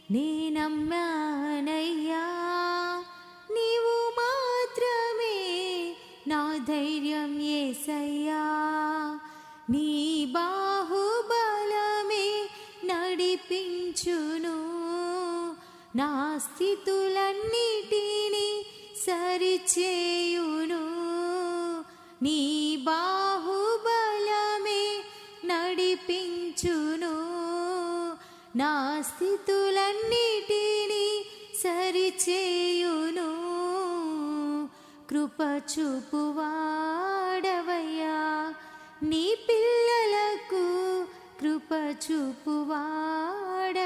నే నమ్మానయ్యా నీవు మాత్రమే నా ధైర్యం యేసయ్యా నీ బాహుబలమే నడిపించును నా స్థితులన్నిటినీ సరిచేయును నీ బాహుబలమే నడిపించును నా స్థితులన్నిటినీ సరిచేయును కృప చూపువాడవయ్యా నీ పిల్లలకు కృప చూపువాడవయ్యా